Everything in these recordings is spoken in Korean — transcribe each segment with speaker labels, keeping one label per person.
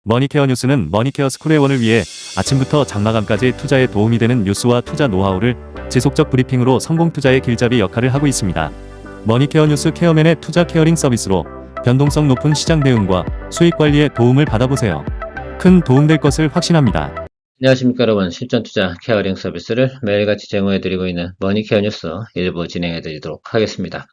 Speaker 1: 머니케어 뉴스는 머니케어 스쿨회원을 위해 아침부터 장마감까지 투자에 도움이 되는 뉴스와 투자 노하우를 지속적 브리핑으로 성공 투자의 길잡이 역할을 하고 있습니다. 머니케어 뉴스 케어맨의 투자 케어링 서비스로 변동성 높은 시장 대응과 수익 관리에 도움을 받아보세요. 큰 도움될 것을 확신합니다.
Speaker 2: 안녕하십니까 여러분, 실전 투자 케어링 서비스를 매일같이 제공해드리고 있는 머니케어 뉴스 일부 진행해드리도록 하겠습니다.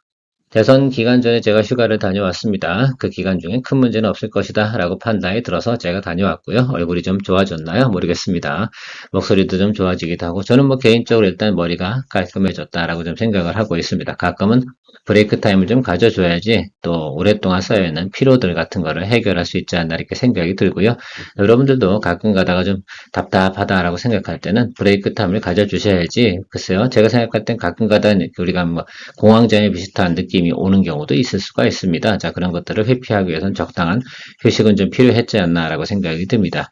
Speaker 2: 대선 기간 전에 제가 휴가를 다녀왔습니다. 그 기간 중에 큰 문제는 없을 것이다 라고 판단이 들어서 제가 다녀왔고요. 얼굴이 좀 좋아졌나요? 모르겠습니다. 목소리도 좀 좋아지기도 하고, 저는 뭐 개인적으로 일단 머리가 깔끔해졌다라고 좀 생각을 하고 있습니다. 가끔은 브레이크 타임을 좀 가져줘야지 또 오랫동안 쌓여있는 피로들 같은 거를 해결할 수 있지 않나 이렇게 생각이 들고요. 여러분들도 가끔 가다가 좀 답답하다라고 생각할 때는 브레이크 타임을 가져주셔야지. 글쎄요, 제가 생각할 땐 가끔 가다 우리가 뭐 공황장애 비슷한 느낌이 오는 경우도 있을 수가 있습니다. 자, 그런 것들을 회피하기 위해서는 적당한 휴식은 좀 필요했지 않나라고 생각이 듭니다.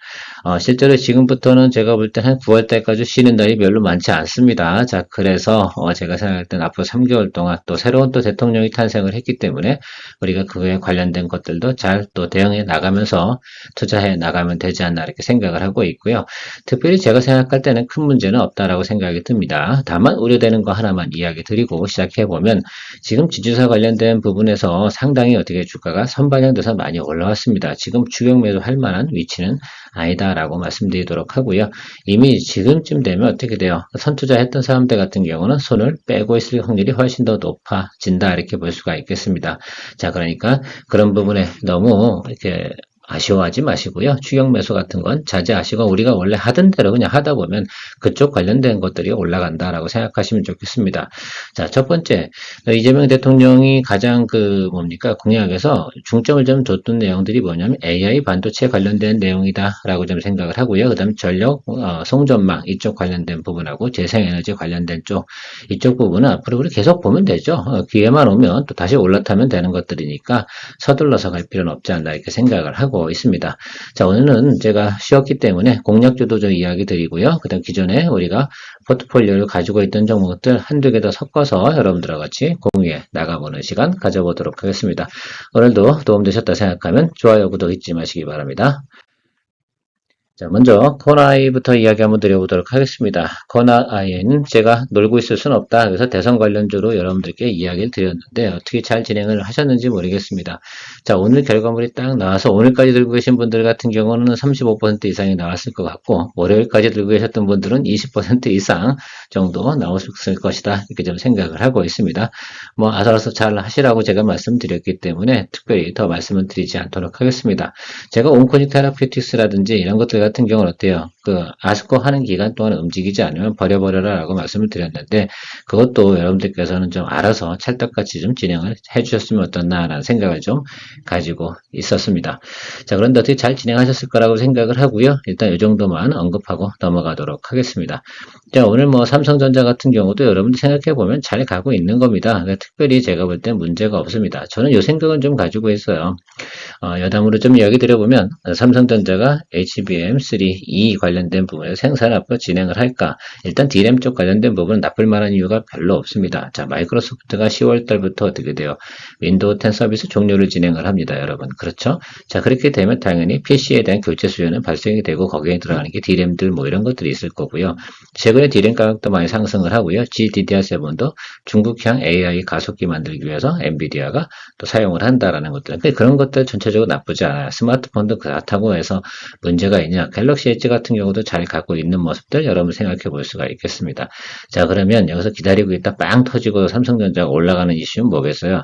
Speaker 2: 실제로 지금부터는 제가 볼 때 한 9월 달까지 쉬는 날이 별로 많지 않습니다. 자, 그래서 제가 생각할 땐 앞으로 3개월 동안 또 새로운 또 대통령이 탄생을 했기 때문에 우리가 그거에 관련된 것들도 잘 또 대응해 나가면서 투자해 나가면 되지 않나 이렇게 생각을 하고 있고요. 특별히 제가 생각할 때는 큰 문제는 없다라고 생각이 듭니다. 다만 우려되는 거 하나만 이야기 드리고 시작해 보면, 지금 지주사 관련된 부분에서 상당히 어떻게 주가가 선반영돼서 많이 올라왔습니다. 지금 추격 매도할 만한 위치는 아니다라고 말씀드리도록 하고요. 이미 지금쯤 되면 어떻게 돼요? 선투자했던 사람들 같은 경우는 손을 빼고 있을 확률이 훨씬 더 높아진다 이렇게 볼 수가 있겠습니다. 자, 그러니까 그런 부분에 너무 이렇게 아쉬워하지 마시고요. 추격 매수 같은 건 자제하시고 우리가 원래 하던 대로 그냥 하다 보면 그쪽 관련된 것들이 올라간다라고 생각하시면 좋겠습니다. 자, 첫 번째, 이재명 대통령이 가장 공약에서 중점을 좀 뒀던 내용들이 뭐냐면 AI 반도체 관련된 내용이다라고 좀 생각을 하고요. 그 다음에 전력, 송전망 이쪽 관련된 부분하고 재생에너지 관련된 쪽, 이쪽 부분은 앞으로 우리 계속 보면 되죠. 기회만 오면 또 다시 올라타면 되는 것들이니까 서둘러서 갈 필요는 없지 않나 이렇게 생각을 하고 있습니다. 자, 오늘은 제가 쉬었기 때문에 공략주도 좀 이야기 드리고요. 그 다음 기존에 우리가 포트폴리오를 가지고 있던 종목들 한두 개 더 섞어서 여러분들과 같이 공유해 나가보는 시간 가져보도록 하겠습니다. 오늘도 도움되셨다 생각하면 좋아요, 구독 잊지 마시기 바랍니다. 자, 먼저 코나이부터 이야기 한번 드려보도록 하겠습니다. 코나이에는 제가 놀고 있을 수는 없다. 그래서 대선 관련주로 여러분들께 이야기를 드렸는데 어떻게 잘 진행을 하셨는지 모르겠습니다. 자, 오늘 결과물이 딱 나와서 오늘까지 들고 계신 분들 같은 경우는 35% 이상이 나왔을 것 같고, 월요일까지 들고 계셨던 분들은 20% 이상 정도 나왔을 것이다 이렇게 좀 생각을 하고 있습니다. 뭐 아슬아슬 잘 하시라고 제가 말씀드렸기 때문에 특별히 더 말씀을 드리지 않도록 하겠습니다. 제가 온코닉 테라피틱스라든지 이런 것들 같은 경우는 어때요? 아스코 하는 기간 동안 움직이지 않으면 버려버려라 라고 말씀을 드렸는데, 그것도 여러분들께서는 좀 알아서 찰떡같이 좀 진행을 해주셨으면 어떻나라는 생각을 좀 가지고 있었습니다. 자, 그런데 어떻게 잘 진행하셨을 거라고 생각을 하고요. 일단 이 정도만 언급하고 넘어가도록 하겠습니다. 자, 오늘 뭐 삼성전자 같은 경우도 여러분들 생각해보면 잘 가고 있는 겁니다. 그러니까 특별히 제가 볼 때 문제가 없습니다. 저는 이 생각은 좀 가지고 있어요. 여담으로 좀 이야기 드려보면, 삼성전자가 HBM3E 관련된 부분에서 생산을 앞으로 진행을 할까? 일단 D램 쪽 관련된 부분은 나쁠 만한 이유가 별로 없습니다. 자, 마이크로소프트가 10월 달부터 어떻게 돼요? 윈도우 10 서비스 종료를 진행을 합니다, 여러분. 그렇죠? 자, 그렇게 되면 당연히 PC에 대한 교체 수요는 발생이 되고 거기에 들어가는 게 D램들 뭐 이런 것들이 있을 거고요. 최근에 D램 가격도 많이 상승을 하고요. GDDR7도 중국향 AI 가속기 만들기 위해서 엔비디아가 또 사용을 한다라는 것들. 근데 그런 것들 전체적으로 나쁘지 않아요. 스마트폰도 그렇다고 해서 문제가 있냐. 갤럭시 엣지 같은 경우도 잘 갖고 있는 모습들 여러분 생각해 볼 수가 있겠습니다. 자, 그러면 여기서 기다리고 있다 빵 터지고 삼성전자가 올라가는 이슈는 뭐겠어요?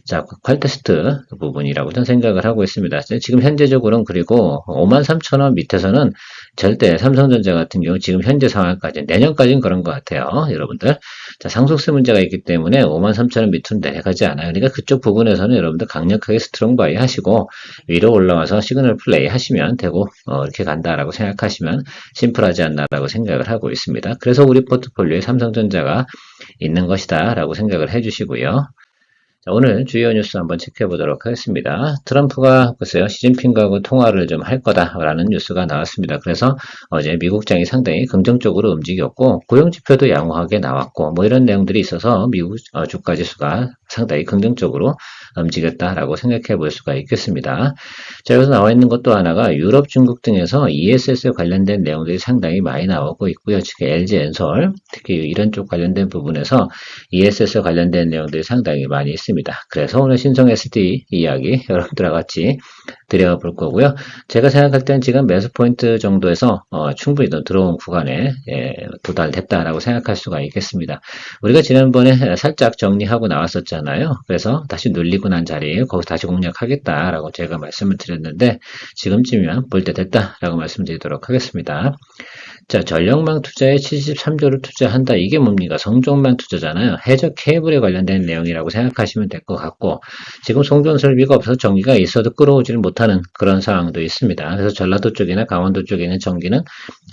Speaker 2: 자, 퀄테스트 부분이라고 저는 생각을 하고 있습니다. 지금 현재적으로는 그리고 53,000원 밑에서는 절대 삼성전자 같은 경우 지금 현재 상황까지 내년까지는 그런 것 같아요. 여러분들. 자, 상속세 문제가 있기 때문에 53,000원 밑으로 내려가지 않아요. 그러니까 그쪽 부분에서는 여러분들 강력하게 스트롱 바이 하시고 위로 올라와서 시그널 플레이 하시면 되고 이렇게 간다라고 생각하시면 심플하지 않나라고 생각을 하고 있습니다. 그래서 우리 포트폴리오에 삼성전자가 있는 것이다 라고 생각을 해주시고요. 자, 오늘 주요 뉴스 한번 체크해 보도록 하겠습니다. 트럼프가 글쎄요, 시진핑하고 통화를 좀 할 거다라는 뉴스가 나왔습니다. 그래서 어제 미국장이 상당히 긍정적으로 움직였고 고용지표도 양호하게 나왔고 뭐 이런 내용들이 있어서 미국 주가 지수가 상당히 긍정적으로 움직였다라고 생각해 볼 수가 있겠습니다. 자, 여기서 나와 있는 것도 하나가 유럽, 중국 등에서 ESS에 관련된 내용들이 상당히 많이 나오고 있고요. 특히 LG엔솔, 특히 이런 쪽 관련된 부분에서 ESS에 관련된 내용들이 상당히 많이 있습니다. 그래서 오늘 신성 SD 이야기 여러분들과 같이 드려볼 거고요. 제가 생각할 때는 지금 매수 포인트 정도에서 충분히 들어온 구간에 도달됐다라고 생각할 수가 있겠습니다. 우리가 지난번에 살짝 정리하고 나왔었잖아요. 그래서 다시 눌리고 난 자리에 거기서 다시 공략하겠다라고 제가 말씀을 드렸는데 지금쯤이면 볼 때 됐다라고 말씀드리도록 하겠습니다. 자, 전력망 투자에 73조를 투자한다. 이게 뭡니까? 성종망 투자잖아요. 해적 케이블에 관련된 내용이라고 생각하시면 될 것 같고 지금 송전 설비가 없어서 전기가 있어도 끌어오지를 못하는 그런 상황도 있습니다. 그래서 전라도 쪽이나 강원도 쪽에 있는 전기는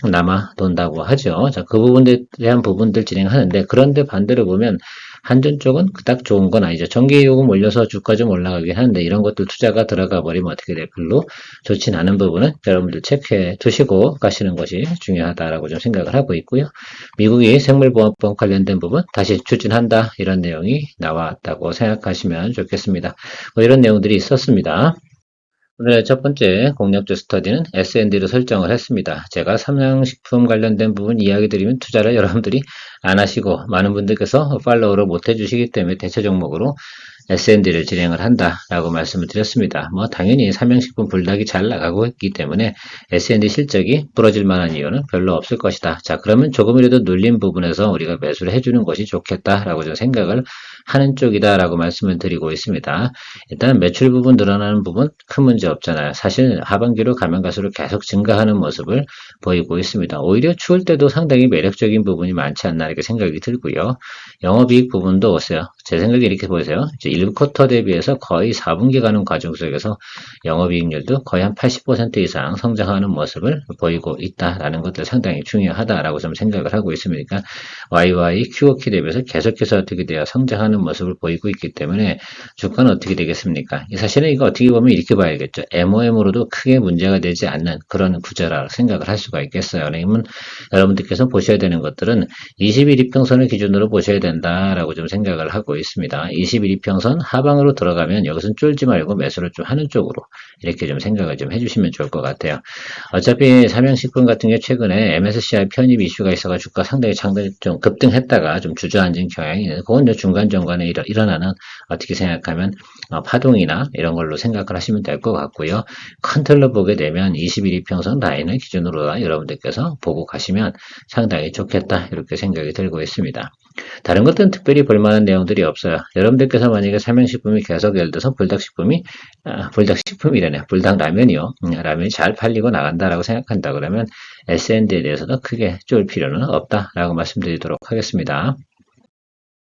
Speaker 2: 남아 돈다고 하죠. 자, 그 부분에 대한 부분들 진행하는데 그런데 반대로 보면 한전 쪽은 그닥 좋은 건 아니죠. 전기 요금 올려서 주가 좀 올라가긴 하는데 이런 것들 투자가 들어가 버리면 어떻게 돼? 별로 좋진 않은 부분은 여러분들 체크해 두시고 가시는 것이 중요하다라고 좀 생각을 하고 있고요. 미국이 생물보안법 관련된 부분 다시 추진한다 이런 내용이 나왔다고 생각하시면 좋겠습니다. 뭐 이런 내용들이 있었습니다. 오늘의 첫 번째 공략주 스터디는 S&D로 설정을 했습니다. 제가 삼양식품 관련된 부분 이야기 드리면 투자를 여러분들이 안 하시고 많은 분들께서 팔로우를 못 해주시기 때문에 대체 종목으로 S&D를 진행을 한다라고 말씀을 드렸습니다. 뭐 당연히 삼양식품 불닭이 잘 나가고 있기 때문에 S&D 실적이 부러질 만한 이유는 별로 없을 것이다. 자, 그러면 조금이라도 눌린 부분에서 우리가 매수를 해주는 것이 좋겠다라고 좀 생각을 하는 쪽이다라고 말씀을 드리고 있습니다. 일단 매출 부분 늘어나는 부분 큰 문제 없잖아요. 사실 하반기로 가면 갈수록 계속 증가하는 모습을 보이고 있습니다. 오히려 추울 때도 상당히 매력적인 부분이 많지 않나 이렇게 생각이 들고요. 영업이익 부분도 오세요. 제 생각에 이렇게 보세요. 이제 1쿼터 대비해서 거의 4분기 가는 과정 속에서 영업이익률도 거의 한 80% 이상 성장하는 모습을 보이고 있다라는 것들 상당히 중요하다라고 좀 생각을 하고 있습니다. YY, QOQ 대비해서 계속해서 어떻게 돼요? 성장하는 모습을 보이고 있기 때문에 주가는 어떻게 되겠습니까? 사실은 이거 어떻게 보면 이렇게 봐야겠죠. MOM으로도 크게 문제가 되지 않는 그런 구조라고 생각을 할 수가 있겠어요. 왜냐면 여러분들께서 보셔야 되는 것들은 21이평선을 기준으로 보셔야 된다라고 좀 생각을 하고 있습니다. 21이평선 하방으로 들어가면 여기서는 쫄지 말고 매수를 좀 하는 쪽으로 이렇게 좀 생각을 좀 해주시면 좋을 것 같아요. 어차피 삼양식품 같은 게 최근에 MSCI 편입 이슈가 있어가 주가 상당히 좀 급등했다가 좀 주저앉은 경향이 있는 그건 중간중간에 일어나는 어떻게 생각하면 파동이나 이런 걸로 생각을 하시면 될 것 같고요. 큰 틀로 보게 되면 21이평선 라인을 기준으로 여러분들께서 보고 가시면 상당히 좋겠다 이렇게 생각이 들고 있습니다. 다른 것들은 특별히 볼만한 내용들이 없어요. 여러분들께서 만약에 삼양식품이 계속 예를 들어서 불닭식품이라네. 불닭라면이요. 라면이 잘 팔리고 나간다라고 생각한다 그러면 S&D에 대해서도 크게 쫄 필요는 없다라고 말씀드리도록 하겠습니다.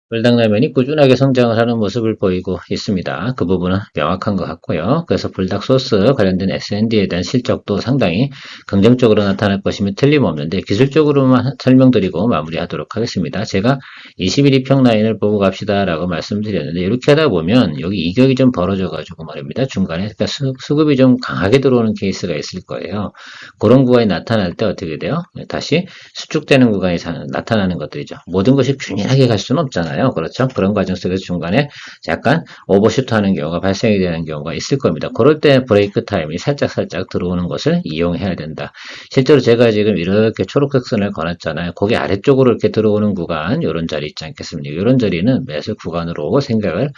Speaker 2: 불닭라면이 꾸준하게 성장을 하는 모습을 보이고 있습니다. 그 부분은 명확한 것 같고요. 그래서 불닭 소스 관련된 S&D에 대한 실적도 상당히 긍정적으로 나타날 것이면 틀림없는데 기술적으로만 설명드리고 마무리하도록 하겠습니다. 제가 21이평 라인을 보고 갑시다라고 말씀드렸는데 이렇게 하다 보면 여기 이격이 좀 벌어져가지고 말입니다. 중간에 그러니까 수급이 좀 강하게 들어오는 케이스가 있을 거예요. 그런 구간이 나타날 때 어떻게 돼요? 다시 수축되는 구간이 나타나는 것들이죠. 모든 것이 균일하게 갈 수는 없잖아요. 그렇죠? 그런 과정 속에서 중간에 약간 오버슈트 하는 경우가 발생이 되는 경우가 있을 겁니다. 그럴 때 브레이크 타임이 살짝 들어오는 것을 이용해야 된다. 실제로 제가 지금 이렇게 초록색 선을 걸었잖아요. 거기 아래쪽으로 이렇게 들어오는 구간, 이런 자리 있지 않겠습니까? 이런 자리는 매수 구간으로 생각을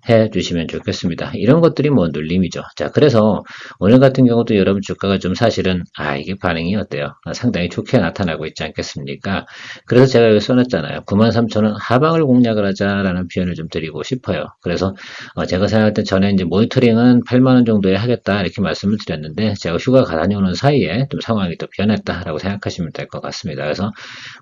Speaker 2: 해 주시면 좋겠습니다. 이런 것들이 뭐 눌림이죠. 자, 그래서 오늘 같은 경우도 여러분 주가가 좀 사실은 이게 반응이 어때요? 상당히 좋게 나타나고 있지 않겠습니까? 그래서 제가 여기 써놨잖아요. 93,000원 하방을 공략을 하자라는 표현을 좀 드리고 싶어요. 그래서 제가 생각할 때 전에 이제 모니터링은 8만원 정도에 하겠다 이렇게 말씀을 드렸는데 제가 휴가가 다녀오는 사이에 좀 상황이 또 변했다라고 생각하시면 될 것 같습니다. 그래서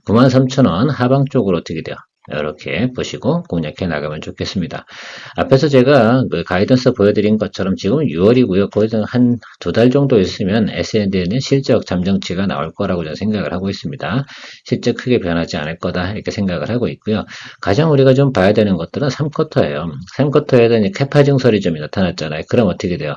Speaker 2: 93,000원 하방 쪽으로 어떻게 돼요? 이렇게 보시고 공략해 나가면 좋겠습니다. 앞에서 제가 그 가이던스 보여드린 것처럼 지금 6월이고요. 거의 한 2달 정도 있으면 S&D에는 실적 잠정치가 나올 거라고 저는 생각을 하고 있습니다. 실적 크게 변하지 않을 거다 이렇게 생각을 하고 있고요. 가장 우리가 좀 봐야 되는 것들은 3쿼터예요. 3쿼터에도 이제 캐파 증설이 좀 나타났잖아요. 그럼 어떻게 돼요?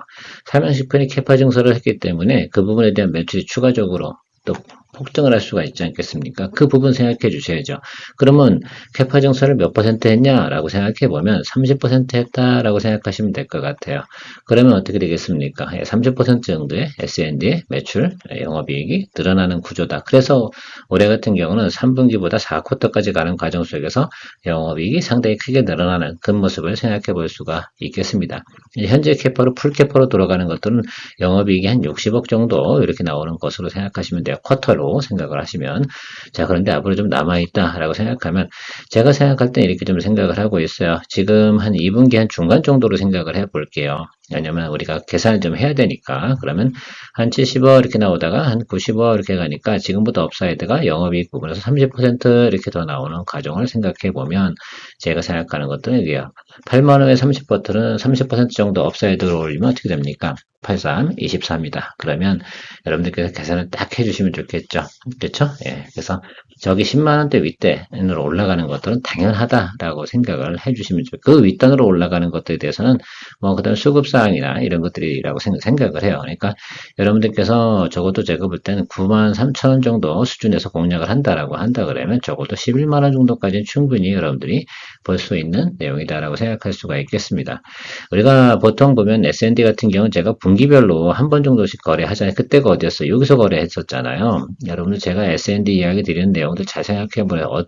Speaker 2: 삼양식품이 캐파 증설을 했기 때문에 그 부분에 대한 매출이 추가적으로 또 폭등을 할 수가 있지 않겠습니까? 그 부분 생각해 주셔야죠. 그러면 캐파 증설을 몇 퍼센트 했냐라고 생각해 보면 30% 했다라고 생각하시면 될 것 같아요. 그러면 어떻게 되겠습니까? 30% 정도의 S&D의 매출, 영업이익이 늘어나는 구조다. 그래서 올해 같은 경우는 3분기보다 4쿼터까지 가는 과정 속에서 영업이익이 상당히 크게 늘어나는 그 모습을 생각해 볼 수가 있겠습니다. 현재 캐파로 풀 캐파로 돌아가는 것들은 영업이익이 한 60억 정도 이렇게 나오는 것으로 생각하시면 돼요. 쿼터로 생각을 하시면. 자, 그런데 앞으로 좀 남아있다라고 생각하면 제가 생각할 때 이렇게 좀 생각을 하고 있어요. 지금 한 2분기 한 중간 정도로 생각을 해 볼게요. 왜냐면 우리가 계산을 좀 해야 되니까. 그러면 한 70억 이렇게 나오다가 한 90억 이렇게 가니까 지금부터 업사이드가 영업이익 부분에서 30% 이렇게 더 나오는 과정을 생각해 보면 제가 생각하는 것들은 이게요. 8만 원에 30%는 30% 정도 업사이드로 올리면 어떻게 됩니까? 83, 24입니다. 그러면 여러분들께서 계산을 딱 해주시면 좋겠죠. 그렇죠? 예. 그래서 저기 10만 원대 윗단으로 올라가는 것들은 당연하다라고 생각을 해주시면 좋겠고 그 윗단으로 올라가는 것들에 대해서는 뭐 그다음 수급사항이나 이런 것들이라고 생각을 해요. 그러니까 여러분들께서 적어도 제가 볼 때는 9만 3천 원 정도 수준에서 공략을 한다라고 한다 그러면 적어도 11만 원 정도까지는 충분히 여러분들이 볼 수 있는 내용이다라고 생각할 수가 있겠습니다. 우리가 보통 보면 S&D 같은 경우는 제가 분기별로 한 번 정도씩 거래하잖아요. 그때가 어디였어요? 여기서 거래했었잖아요. 여러분들 제가 S&D 이야기 드리는 내용들 잘 생각해보면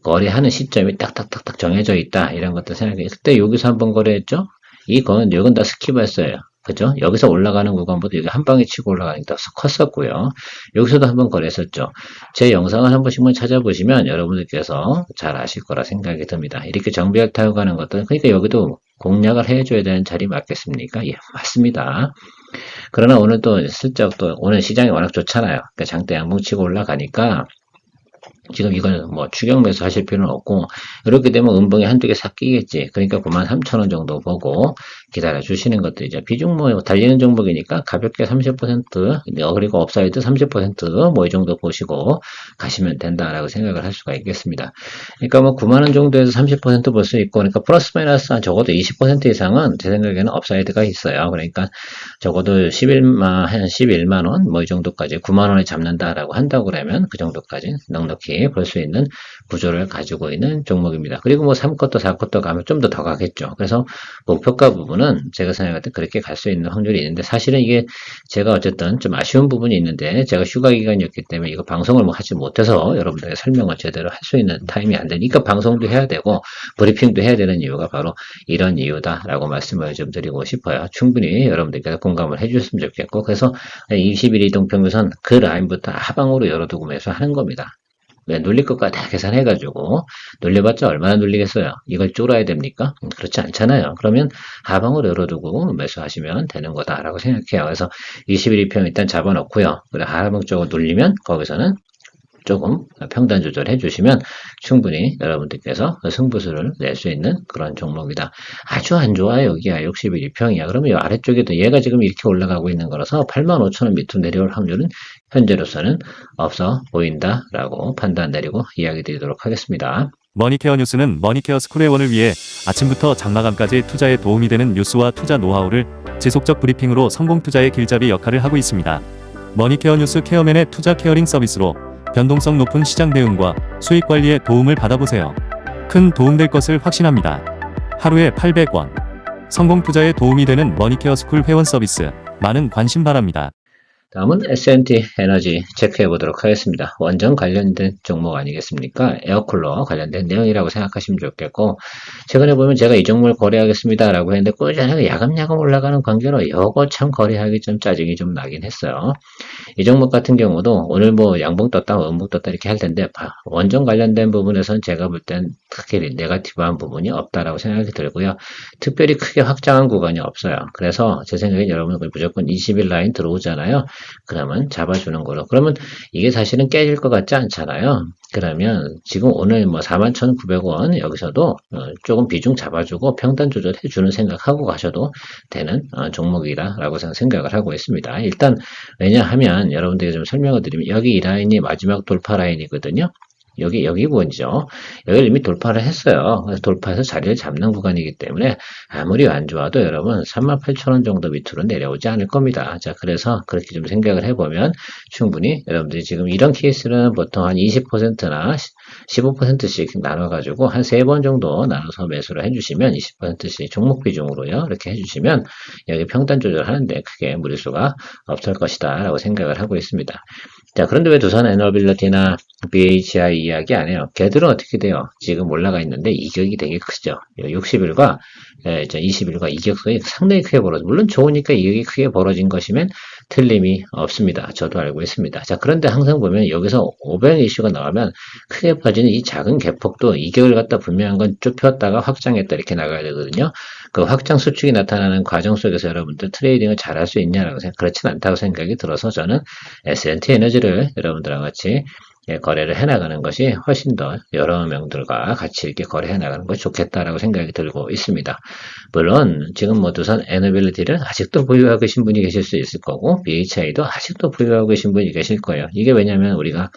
Speaker 2: 거래하는 시점이 딱딱딱딱 정해져 있다. 이런 것들 생각해요. 그때 여기서 한 번 거래했죠? 이건 다 스킵했어요. 그죠? 여기서 올라가는 구간보다 여기 한 방에 치고 올라가는 게 더 컸었고요. 여기서도 한번 거래했었죠. 제 영상을 한 번씩만 찾아보시면 여러분들께서 잘 아실 거라 생각이 듭니다. 이렇게 정비할 타고 가는 것들은 그러니까 여기도 공략을 해줘야 되는 자리 맞겠습니까? 예, 맞습니다. 그러나 오늘 또 슬쩍 또 오늘 시장이 워낙 좋잖아요. 그러니까 장대 양봉치고 올라가니까 지금 이걸 뭐 추격 매수 하실 필요는 없고 이렇게 되면 음봉이 한두 개 싹 끼겠지. 그러니까 93,000원 정도 보고 기다려 주시는 것들이죠. 비중 뭐 달리는 종목이니까 가볍게 30% 그리고 업사이드 30%뭐 이 정도 보시고 가시면 된다라고 생각을 할 수가 있겠습니다. 그러니까 뭐 9만 원 정도에서 30% 볼 수 있고 그러니까 플러스 마이너스 한 적어도 20% 이상은 제 생각에는 업사이드가 있어요. 그러니까 적어도 11만 원 뭐 이 정도까지 9만 원에 잡는다라고 한다고 그러면 그 정도까지 넉넉히 볼 수 있는 구조를 가지고 있는 종목입니다. 그리고 뭐 3쿼터, 4쿼터 가면 좀 더 가겠죠. 그래서 목표가 부분은 제가 생각할 때 그렇게 갈 수 있는 확률이 있는데 사실은 이게 제가 어쨌든 좀 아쉬운 부분이 있는데 제가 휴가 기간이었기 때문에 이거 방송을 뭐 하지 못해서 여러분들에게 설명을 제대로 할 수 있는 타임이 안 되니까 방송도 해야 되고 브리핑도 해야 되는 이유가 바로 이런 이유다라고 말씀을 좀 드리고 싶어요. 충분히 여러분들께서 공감을 해주셨으면 좋겠고 그래서 20일 이동평균선 그 라인부터 하방으로 열어두고 매수하는 겁니다. 왜 눌릴 것까지 다 계산해가지고 눌려봤자 얼마나 눌리겠어요? 이걸 쫄아야 됩니까? 그렇지 않잖아요. 그러면 하방으로 열어두고 매수하시면 되는 거다라고 생각해요. 그래서 21, 2평 일단 잡아놓고요. 그래 하방 쪽으로 눌리면 거기서는 조금 평단 조절해 주시면 충분히 여러분들께서 승부수를 낼 수 있는 그런 종목이다. 아주 안 좋아요. 여기야 61평이야. 그러면 이 아래쪽에도 얘가 지금 이렇게 올라가고 있는 거라서 85,000원 밑으로 내려올 확률은 현재로서는 없어 보인다라고 판단 내리고 이야기 드리도록 하겠습니다.
Speaker 1: 머니케어 뉴스는 머니케어 스쿨회원을 위해 아침부터 장마감까지 투자에 도움이 되는 뉴스와 투자 노하우를 지속적 브리핑으로 성공 투자의 길잡이 역할을 하고 있습니다. 머니케어 뉴스 케어맨의 투자 케어링 서비스로 변동성 높은 시장 대응과 수익 관리에 도움을 받아보세요. 큰 도움될 것을 확신합니다. 하루에 800원. 성공 투자에 도움이 되는 머니케어 스쿨 회원 서비스. 많은 관심 바랍니다.
Speaker 2: 다음은 S&T 에너지 체크해 보도록 하겠습니다. 원전 관련된 종목 아니겠습니까? 에어쿨러 관련된 내용이라고 생각하시면 좋겠고 최근에 보면 제가 이 종목을 거래하겠습니다 라고 했는데 꾸준하게 야금야금 올라가는 관계로 이거 참 거래하기 좀 짜증이 좀 나긴 했어요. 이 종목 같은 경우도 오늘 뭐 양봉 떴다 음봉 떴다 이렇게 할 텐데 원전 관련된 부분에서는 제가 볼 땐 크게 네거티브한 부분이 없다라고 생각이 들고요. 특별히 크게 확장한 구간이 없어요. 그래서 제 생각엔 여러분들 무조건 20일 라인 들어오잖아요. 그러면 잡아주는 거로. 그러면 이게 사실은 깨질 것 같지 않잖아요. 그러면 지금 오늘 뭐 41,900원 여기서도 조금 비중 잡아주고 평단 조절해주는 생각하고 가셔도 되는 종목이다라고 생각을 하고 있습니다. 일단 왜냐하면 여러분들에게 좀 설명을 드리면 여기 이 라인이 마지막 돌파 라인이거든요. 여기 부분이죠. 여기를 이미 돌파를 했어요. 그래서 돌파해서 자리를 잡는 구간이기 때문에 아무리 안 좋아도 여러분 38,000원 정도 밑으로 내려오지 않을 겁니다. 자, 그래서 그렇게 좀 생각을 해보면 충분히 여러분들이 지금 이런 케이스는 보통 한 20%나 15%씩 나눠가지고 한 3번 정도 나눠서 매수를 해주시면 20%씩 종목 비중으로요. 이렇게 해주시면 여기 평단 조절하는데 크게 무리수가 없을 것이다 라고 생각을 하고 있습니다. 자, 그런데 왜 두산 에너빌리티나 BHI 이야기 안 해요? 걔들은 어떻게 돼요? 지금 올라가 있는데 이격이 되게 크죠. 60일과 20일과 이격이 상당히 크게 벌어져. 물론 좋으니까 이격이 크게 벌어진 것이면 틀림이 없습니다. 저도 알고 있습니다. 자, 그런데 항상 보면 여기서 500 이슈가 나오면 크게 퍼지는 이 작은 개폭도 이격을 갖다 분명한 건 좁혔다가 확장했다 이렇게 나가야 되거든요. 그 확장 수축이 나타나는 과정 속에서 여러분들 트레이딩을 잘할 수 있냐라고 생각, 그렇진 않다고 생각이 들어서 저는 S&T 에너지를 여러분들과 같이 거래를 해나가는 것이 훨씬 더 여러 명들과 같이 이렇게 거래해 나가는 것이 좋겠다라고 생각이 들고 있습니다. 물론 지금 뭐 두산 에너빌리티를 아직도 보유하고 계신 분이 계실 수 있을 거고 BHI도 아직도 보유하고 계신 분이 계실 거예요. 이게 왜냐하면 우리가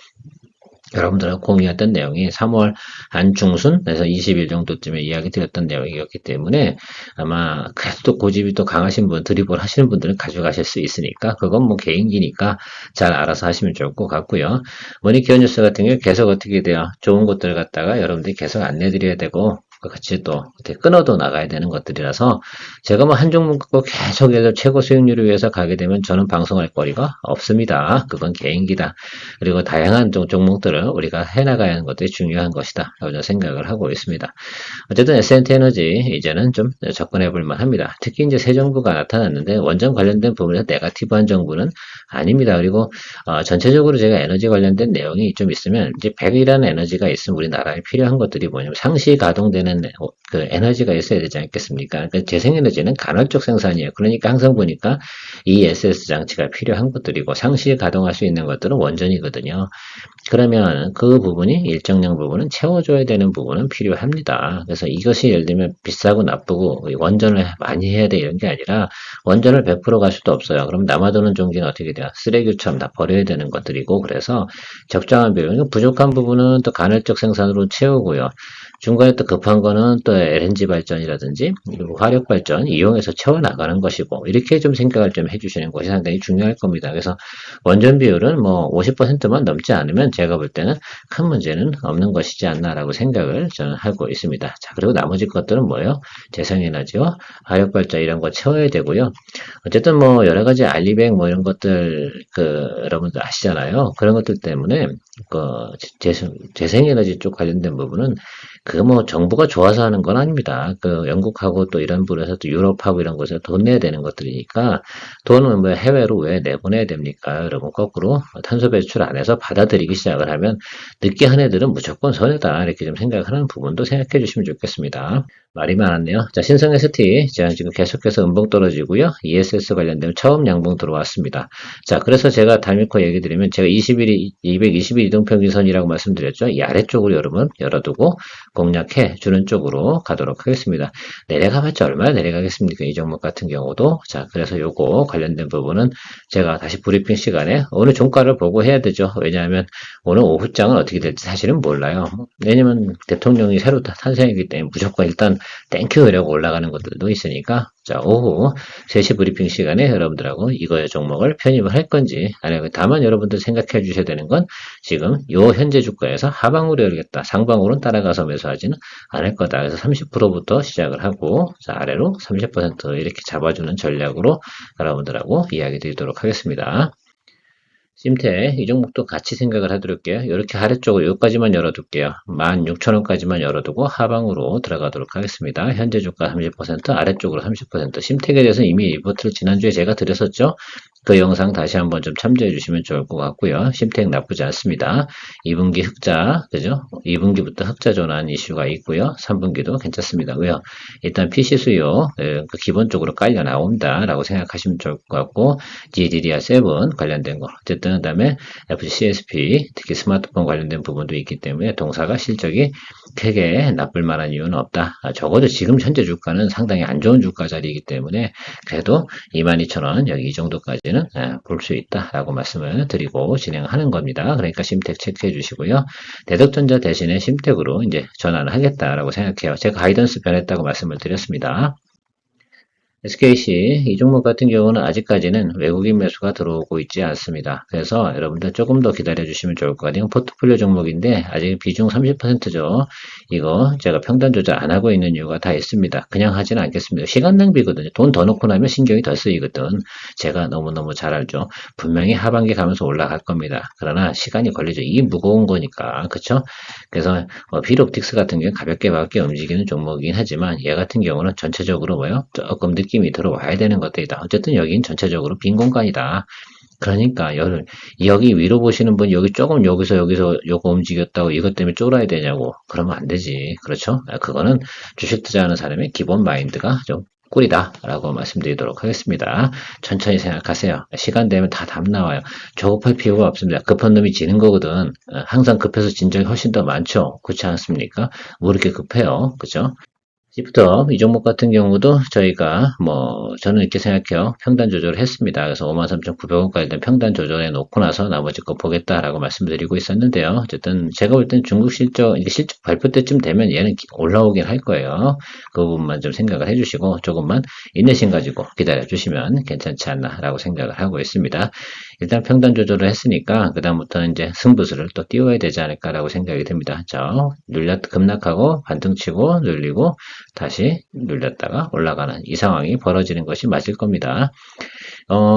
Speaker 2: 여러분들하고 공유했던 내용이 3월 한중순에서 20일 정도쯤에 이야기 드렸던 내용이었기 때문에 아마 그래도 고집이 또 강하신 분, 드리블 하시는 분들은 가져가실 수 있으니까 그건 뭐 개인기니까 잘 알아서 하시면 좋을 것 같고요. 머니케어 뉴스 같은 경우 계속 어떻게 돼요? 좋은 것들을 갖다가 여러분들이 계속 안내드려야 되고 같이 또 끊어도 나가야 되는 것들이라서 제가 뭐 한 종목 갖고 계속해서 최고 수익률을 위해서 가게 되면 저는 방송할 거리가 없습니다. 그건 개인기다. 그리고 다양한 종목들을 우리가 해나가야 하는 것들이 중요한 것이다. 라고 저는 생각을 하고 있습니다. 어쨌든 S&T 에너지 이제는 좀 접근해 볼 만합니다. 특히 이제 새 정부가 나타났는데 원전 관련된 부분에서 네거티브한 정부는 아닙니다. 그리고 전체적으로 제가 에너지 관련된 내용이 좀 있으면 이제 100이라는 에너지가 있으면 우리나라에 필요한 것들이 뭐냐면 상시 가동되는 그 에너지가 있어야 되지 않겠습니까? 그러니까 재생에너지는 간헐적 생산이에요. 그러니까 항상 보니까 ESS 장치가 필요한 것들이고 상시 가동할 수 있는 것들은 원전이거든요. 그러면 그 부분이 일정량 부분은 채워줘야 되는 부분은 필요합니다. 그래서 이것이 예를 들면 비싸고 나쁘고 원전을 많이 해야 돼 이런 게 아니라 원전을 100%갈 수도 없어요. 그럼 남아도는 종기는 어떻게 돼요? 쓰레기처럼 다 버려야 되는 것들이고 그래서 적정한 비용, 부족한 부분은 또 간헐적 생산으로 채우고요. 중간에 또 급한 거는 또 LNG 발전이라든지 그리고 화력 발전 이용해서 채워나가는 것이고 이렇게 좀 생각을 좀 해주시는 것이 상당히 중요할 겁니다. 그래서 원전 비율은 뭐 50%만 넘지 않으면 제가 볼 때는 큰 문제는 없는 것이지 않나라고 생각을 저는 하고 있습니다. 자, 그리고 나머지 것들은 뭐예요? 재생에너지와 화력 발전 이런 거 채워야 되고요. 어쨌든 뭐 여러 가지 알리백 뭐 이런 것들 여러분들 아시잖아요. 그런 것들 때문에 그 재생에너지 쪽 관련된 부분은 그거 뭐 정부가 좋아서 하는 건 아닙니다. 그 영국하고 또 이런 부분에서 또 유럽하고 이런 곳에서 돈 내야 되는 것들이니까 돈은 뭐 해외로 왜 내보내야 됩니까? 여러분 거꾸로 탄소 배출 안 해서 받아들이기 시작을 하면 늦게 한 애들은 무조건 손해다 이렇게 좀 생각하는 부분도 생각해 주시면 좋겠습니다. 말이 많았네요. 자, 신성 ST 제가 지금 계속해서 음봉 떨어지고요. ESS 관련된 처음 양봉 들어왔습니다. 자, 그래서 제가 달미코 얘기 드리면 제가 220일 이동평균선이라고 말씀드렸죠. 이 아래쪽으로 여러분 열어두고 공략해 주는 쪽으로 가도록 하겠습니다. 내려가봤자 얼마나 내려가겠습니까? 이 종목 같은 경우도. 자, 그래서 요거 관련된 부분은 제가 다시 브리핑 시간에 오늘 종가를 보고 해야 되죠. 왜냐하면 오늘 오후장은 어떻게 될지 사실은 몰라요. 왜냐면 대통령이 새로 탄생이기 때문에 무조건 일단 땡큐 이라고 올라가는 것들도 있으니까 자, 오후 3시 브리핑 시간에 여러분들하고 이거의 종목을 편입을 할 건지 아니면 다만 여러분들 생각해 주셔야 되는 건 지금 요 현재 주가에서 하방으로 열겠다. 상방으로는 따라가서 매수하지는 않을 거다. 그래서 30%부터 시작을 하고 자, 아래로 30% 이렇게 잡아주는 전략으로 여러분들하고 이야기 드리도록 하겠습니다. 심태 이 종목도 같이 생각을 해드릴게요. 이렇게 아래쪽으로 여기까지만 열어둘게요. 16,000원까지만 열어두고 하방으로 들어가도록 하겠습니다. 현재 주가 30%, 아래쪽으로 30%. 심택에 대해서 이미 리포트를 지난주에 제가 드렸었죠. 그 영상 다시 한번 좀 참조해 주시면 좋을 것 같고요. 심택 나쁘지 않습니다. 2분기 흑자, 그죠? 2분기부터 흑자 전환 이슈가 있고요. 3분기도 괜찮습니다. 왜요? 일단 PC 수요 기본적으로 깔려 나온다라고 생각하시면 좋을 것 같고 GDDR7 관련된 거 어쨌든 그다음에 FCSP 특히 스마트폰 관련된 부분도 있기 때문에 동사가 실적이 크게 나쁠 만한 이유는 없다. 적어도 지금 현재 주가는 상당히 안 좋은 주가 자리이기 때문에 그래도 22,000원 여기 이 정도까지 될지는 볼 수 있다라고 말씀을 드리고 진행하는 겁니다. 그러니까 심택 체크해 주시고요. 대덕전자 대신에 심택으로 이제 전환을 하겠다라고 생각해요. 제가 가이던스 변했다고 말씀을 드렸습니다. SKC 이 종목 같은 경우는 아직까지는 외국인 매수가 들어오고 있지 않습니다. 그래서 여러분들 조금 더 기다려 주시면 좋을 것 같아요. 포트폴리오 종목인데 아직 비중 30%죠. 이거 제가 평단 조절 안 하고 있는 이유가 다 있습니다. 그냥 하지는 않겠습니다. 시간 낭비거든요. 돈 더 넣고 나면 신경이 더 쓰이거든. 제가 너무너무 잘 알죠. 분명히 하반기 가면서 올라갈 겁니다. 그러나 시간이 걸리죠. 이게 무거운 거니까. 그쵸? 그래서 필옵틱스 같은 경우는 가볍게 움직이는 종목이긴 하지만 얘 같은 경우는 전체적으로 뭐요? 조금 느낌이 들어와야 되는 것들이다. 어쨌든 여긴 전체적으로 빈 공간이다. 그러니까 여기 위로 보시는 분 여기 조금 여기서 요거 움직였다고 이것 때문에 쫄아야 되냐고 그러면 안 되지. 그렇죠? 그거는 주식 투자하는 사람의 기본 마인드가 좀 꿀이다라고 말씀드리도록 하겠습니다. 천천히 생각하세요. 시간 되면 다 답 나와요. 조급할 필요가 없습니다. 급한 놈이 지는 거거든. 항상 급해서 진 적이 훨씬 더 많죠. 그렇지 않습니까? 뭐 이렇게 급해요. 그죠? 시프트업 이 종목 같은 경우도 저희가 저는 이렇게 생각해요. 평단 조절을 했습니다. 그래서 53,900원까지 된 평단 조절해 놓고 나서 나머지 거 보겠다라고 말씀드리고 있었는데요. 어쨌든 제가 볼 땐 중국 실적 이제 실적 발표 때쯤 되면 얘는 올라오긴 할 거예요. 그 부분만 좀 생각을 해주시고 조금만 인내심 가지고 기다려 주시면 괜찮지 않나라고 생각을 하고 있습니다. 일단 평단 조절을 했으니까 그다음부터는 이제 승부수를 또 띄워야 되지 않을까라고 생각이 듭니다. 자, 급락하고 반등치고 눌리고 다시 눌렸다가 올라가는 이 상황이 벌어지는 것이 맞을 겁니다.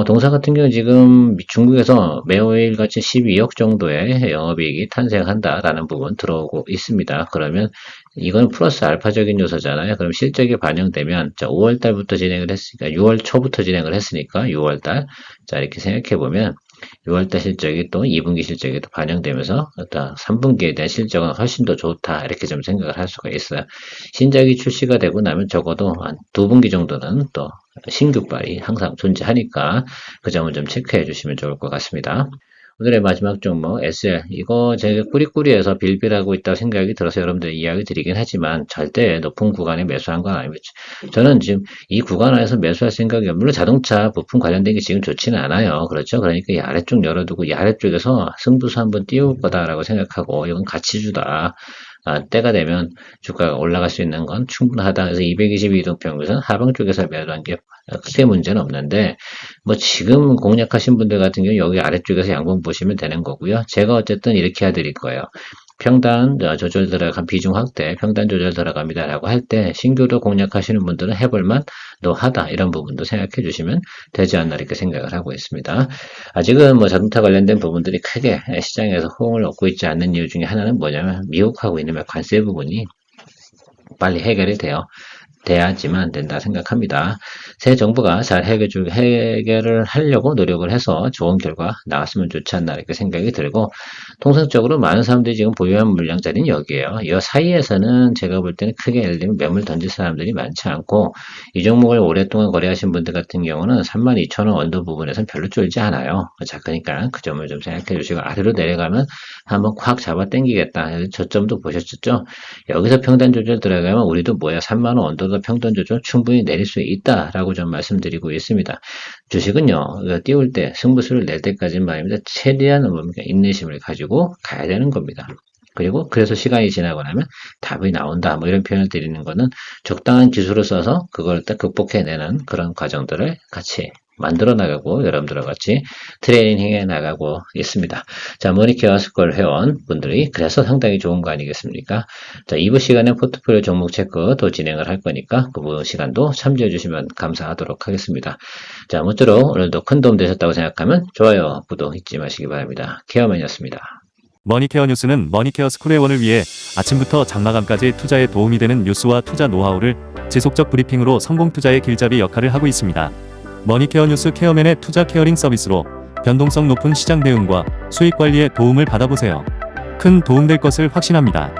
Speaker 2: 동사 같은 경우 지금 중국에서 매일 같이 12억 정도의 영업이익이 탄생한다라는 부분 들어오고 있습니다. 그러면 이건 플러스 알파적인 요소잖아요. 그럼 실적이 반영되면 자 5월 달부터 진행을 했으니까 6월 초부터 진행을 했으니까 6월 달 자 이렇게 생각해 보면 6월달 실적이 또 2분기 실적이 또 반영되면서 어떤 3분기에 대한 실적은 훨씬 더 좋다 이렇게 좀 생각을 할 수가 있어요. 신작이 출시가 되고 나면 적어도 한 2분기 정도는 또 신규발이 항상 존재하니까 그 점을 좀 체크해 주시면 좋을 것 같습니다. 오늘의 마지막 종목 SL 이거 제가 꾸리꾸리해서 빌빌하고 있다고 생각이 들어서 여러분들 이야기 드리긴 하지만 절대 높은 구간에 매수한 건 아닙니다. 저는 지금 이 구간 안에서 매수할 생각이 물론 자동차 부품 관련된 게 지금 좋지는 않아요. 그렇죠? 그러니까 이 아래쪽 열어두고 이 아래쪽에서 승부수 한번 띄울 거다라고 생각하고 이건 가치주다. 때가 되면 주가가 올라갈 수 있는 건 충분하다. 그래서 222동평균선 하방 쪽에서 매도한 게 크게 문제는 없는데 지금 공략하신 분들 같은 경우 여기 아래쪽에서 양봉 보시면 되는 거고요. 제가 어쨌든 이렇게 해드릴 거예요. 평단 조절 들어간 비중 확대, 평단 조절 들어갑니다라고 할 때 신규도 공략하시는 분들은 해볼만 노하다 이런 부분도 생각해 주시면 되지 않나 이렇게 생각을 하고 있습니다. 아직은 자동차 관련된 부분들이 크게 시장에서 호응을 얻고 있지 않는 이유 중에 하나는 뭐냐면 미국하고 있는 관세 부분이 빨리 해결이 돼야지만 된다 생각합니다. 새 정부가 잘 해결을 하려고 노력을 해서 좋은 결과 나왔으면 좋지 않나 이렇게 생각이 들고 통상적으로 많은 사람들이 지금 보유한 물량자리는 여기에요. 이 사이에서는 제가 볼 때는 크게 예를 들면 매물 던질 사람들이 많지 않고 이 종목을 오랫동안 거래하신 분들 같은 경우는 32,000원 언더 부분에서는 별로 쫄지 않아요. 자, 그러니까 그 점을 좀 생각해 주시고 아래로 내려가면 한번 콱 잡아 당기겠다. 저점도 보셨죠? 여기서 평단 조절 들어가면 우리도 3만원 언더도 평단 조절 충분히 내릴 수 있다라고 좀 말씀드리고 있습니다. 주식은요, 띄울 때 승부수를 낼 때까지는 말입니다. 최대한 인내심을 가지고 가야 되는 겁니다. 그리고 그래서 시간이 지나고 나면 답이 나온다. 이런 표현을 드리는 거는 적당한 기술을 써서 그걸 딱 극복해내는 그런 과정들을 같이 만들어 나가고 여러분들과 같이 트레이닝 해 나가고 있습니다. 자, 머니케어 스콜 회원 분들이 그래서 상당히 좋은 거 아니겠습니까? 자, 2부 시간에 포트폴리오 종목 체크 또 진행을 할 거니까 그 시간도 참조해 주시면 감사하도록 하겠습니다. 자, 모쪼록 오늘도 큰 도움 되셨다고 생각하면 좋아요, 구독 잊지 마시기 바랍니다. 케어맨이었습니다.
Speaker 1: 머니케어 뉴스는 머니케어 스쿨회원을 위해 아침부터 장마감까지 투자에 도움이 되는 뉴스와 투자 노하우를 지속적 브리핑으로 성공 투자의 길잡이 역할을 하고 있습니다. 머니케어 뉴스 케어맨의 투자 케어링 서비스로 변동성 높은 시장 대응과 수익 관리에 도움을 받아보세요. 큰 도움될 것을 확신합니다.